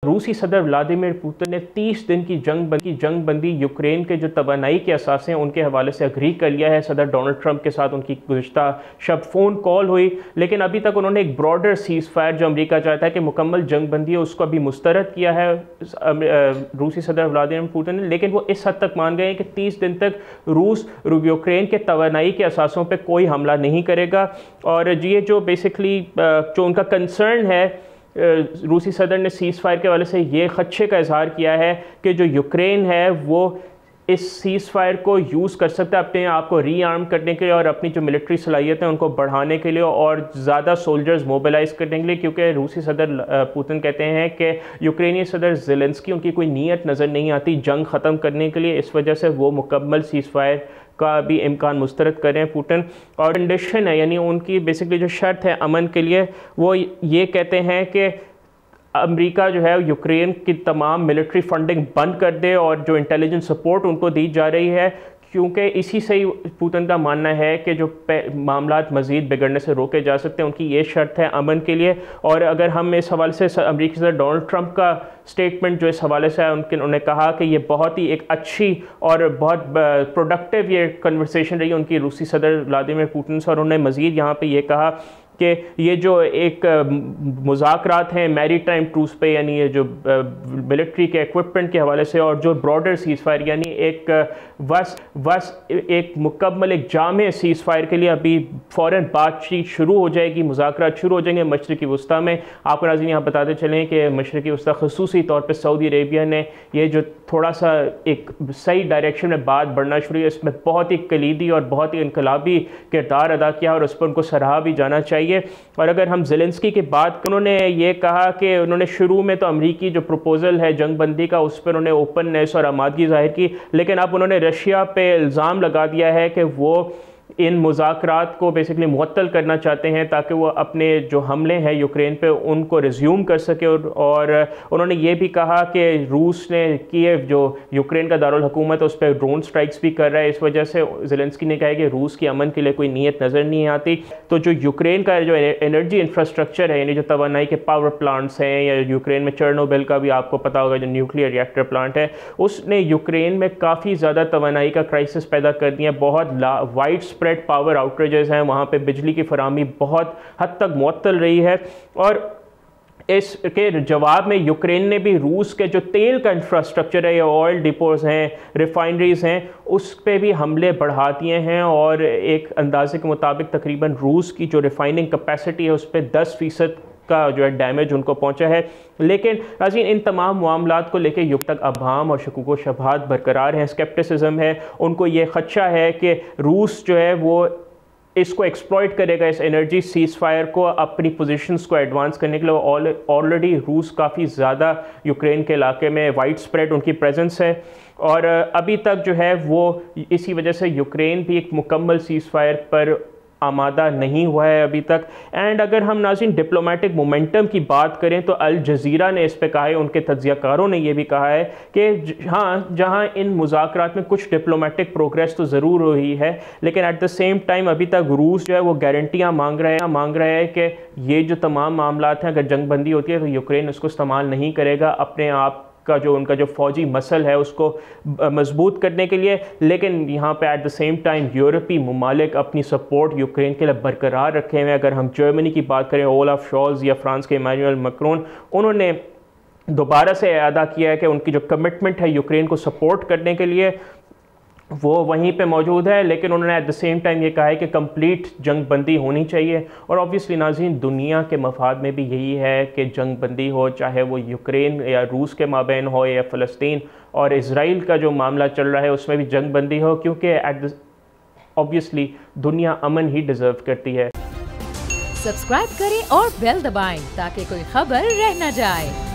रूसी सदर Vladimir Putin ने 30 दिन की जंग बंदी यूक्रेन के जो तवानाई के असासे हैं उनके हवाले से अग्री कर लिया है। सदर डोनाल्ड ट्रंप के साथ उनकी गुज़िश्ता शब फ़ोन कॉल हुई, लेकिन अभी तक उन्होंने एक ब्रॉडर सीज़ फायर जो अमेरिका चाहता है कि मुकम्मल जंग बंदी है उसको अभी मुस्तरद किया है रूसी सदर व्लादिमीर पुतिन ने। लेकिन वो इस हद तक मान गए हैं कि 30 दिन तक रूस यूक्रेन के तवानाई के असासों पर कोई हमला नहीं करेगा। और ये जो बेसिकली जो उनका कंसर्न है, रूसी सदर ने सीज़ फायर के हवाले से ये खदशे का इजहार किया है कि जो यूक्रेन है वो इस सीज़ फायर को यूज़ कर सकता है अपने आप को रीआर्म करने के लिए और अपनी जो मिलिट्री सलाहियत है उनको बढ़ाने के लिए और ज़्यादा सोल्जर्स मोबिलाइज करने के लिए, क्योंकि रूसी सदर पुतिन कहते हैं कि यूक्रेनी सदर ज़ेलेंस्की उनकी कोई नीयत नज़र नहीं आती जंग ख़त्म करने के लिए, इस वजह से वो मुकम्मल सीज़ फायर का भी इम्कान मुस्तरद करें पुतिन। और कंडीशन है, यानी उनकी बेसिकली जो शर्त है अमन के लिए, वो ये कहते हैं कि अमेरिका जो है यूक्रेन की तमाम मिलिट्री फंडिंग बंद कर दे और जो इंटेलिजेंस सपोर्ट उनको दी जा रही है, क्योंकि इसी से ही पुतिन का मानना है कि जो मामलात मज़ीद बिगड़ने से रोके जा सकते हैं। उनकी ये शर्त है अमन के लिए। और अगर हम इस हवाले से अमेरिकी सदर डोनाल्ड ट्रंप का स्टेटमेंट जो इस हवाले से है, उन्होंने कहा कि ये बहुत ही एक अच्छी और बहुत प्रोडक्टिव ये कन्वर्सेशन रही उनकी रूसी सदर व्लादिमीर पुतिन से। और उन्होंने मज़ीद यहाँ पे ये कहा कि ये जो एक मुज़ाकरात हैं मैरी टाइम ट्रूस पे, यानी ये जो मिलिट्री के इक्विपमेंट के हवाले से और जो ब्रॉडर सीज़ फायर, यानी एक मुकम्मल एक जामे सीज़ फायर के लिए अभी फ़ौरन बातचीत शुरू हो जाएगी, मुज़ाकरात शुरू हो जाएंगे मशरिक़ी वस्ता में। आपको नाज़रीन यहाँ बताते चलें कि मशरिक़ी वस्ता ख़ुसूसी तौर पर सऊदी अरेबिया ने ये जो थोड़ा सा एक सही डायरेक्शन में बात बढ़ना शुरू है, इसमें बहुत ही कलीदी और बहुत ही इनकलाबी किरदार अदा किया और उस पर उनको सराहा भी जाना चाहिए। और अगर हम ज़ेलेंस्की की बात, उन्होंने ये कहा कि उन्होंने शुरू में तो अमरीकी जो प्रपोज़ल है जंग बंदी का उस पर उन्होंने ओपननेस और आमादगी जाहिर की, लेकिन अब उन्होंने रशिया पे इल्ज़ाम लगा दिया है कि वो इन मुज़ाकरात को बेसिकली मुअत्तल करना चाहते हैं ताकि वो अपने जो हमले हैं यूक्रेन पे उनको रिज्यूम कर सके। और उन्होंने ये भी कहा कि रूस ने कीव जो यूक्रेन का दारुल हुकूमत है उस पर ड्रोन स्ट्राइक्स भी कर रहा है। इस वजह से ज़ेलेंस्की ने कहा कि रूस की अमन के लिए कोई नीयत नज़र नहीं आती। तो जो यूक्रेन का जो एनर्जी इंफ्रास्ट्रक्चर है, यानी जो तवानाई के पावर प्लांट्स हैं, या यूक्रेन में चेर्नोबिल का भी आपको पता होगा जो न्यूक्लियर रिएक्टर प्लांट है, उसने यूक्रेन में काफ़ी ज़्यादा तवानाई का क्राइसिस पैदा कर दिया। बहुत वाइड स्प्रेड पावर आउटरेजेस हैं, वहाँ पे बिजली की फराहमी बहुत हद तक मुअत्तल रही है। और इसके जवाब में यूक्रेन ने भी रूस के जो तेल का इंफ्रास्ट्रक्चर है या ऑयल डिपोज हैं, रिफाइनरीज हैं, उस पर भी हमले बढ़ा दिए हैं। और एक अंदाजे के मुताबिक तकरीबन रूस की जो रिफाइनिंग कैपेसिटी है उस पर 10% का जो है डैमेज उनको पहुंचा है। लेकिन नाज़रीन इन तमाम मामलात को लेकर युग तक अभाम और शकूक व शबहात बरकरार हैं, स्केप्टिसिज्म है। उनको ये खदशा है कि रूस जो है वो इसको एक्सप्लॉइट करेगा, इस एनर्जी सीज़ फायर को अपनी पोजीशंस को एडवांस करने के लिए। ऑलरेडी रूस काफ़ी ज़्यादा यूक्रेन के इलाके में वाइड स्प्रेड उनकी प्रेजेंस है और अभी तक जो है वो इसी वजह से यूक्रेन भी एक मुकम्मल सीज़ फायर पर आमादा नहीं हुआ है अभी तक। एंड अगर हम नाज़रीन डिप्लोमेटिक मोमेंटम की बात करें तो अल जज़ीरा ने इस पे कहा है, उनके तज्ज़ियाकारों ने यह भी कहा है कि हाँ, जहाँ इन मुज़ाकरात में कुछ डिप्लोमेटिक प्रोग्रेस तो ज़रूर हुई है, लेकिन एट द सेम टाइम अभी तक रूस जो है वो गारंटियाँ मांग रहा है कि ये जो तमाम मामलात हैं, अगर जंग बंदी होती है तो यूक्रेन उसको इस्तेमाल नहीं करेगा अपने आप का जो उनका जो फौजी मसल है उसको मजबूत करने के लिए। लेकिन यहाँ पे एट द सेम टाइम यूरोपीय ममालिक अपनी सपोर्ट यूक्रेन के लिए बरकरार रखे हुए हैं। अगर हम जर्मनी की बात करें, ओलाफ शॉल्ज़, या फ्रांस के इमैनुअल मैक्रोन, उन्होंने दोबारा से अदा किया है कि उनकी जो कमिटमेंट है यूक्रेन को सपोर्ट करने के लिए वो वहीं पे मौजूद है। लेकिन उन्होंने एट द सेम टाइम ये कहा है कि कंप्लीट जंग बंदी होनी चाहिए। और ऑब्वियसली नाज़रीन दुनिया के मफाद में भी यही है कि जंग बंदी हो, चाहे वो यूक्रेन या रूस के माबैन हो या फ़लस्तीन और इज़राइल का जो मामला चल रहा है उसमें भी जंग बंदी हो, क्योंकि ऑब्वियसली दुनिया अमन ही डिज़र्व करती है। सब्सक्राइब करें और बेल दबाएं ताकि कोई खबर रह न जाए।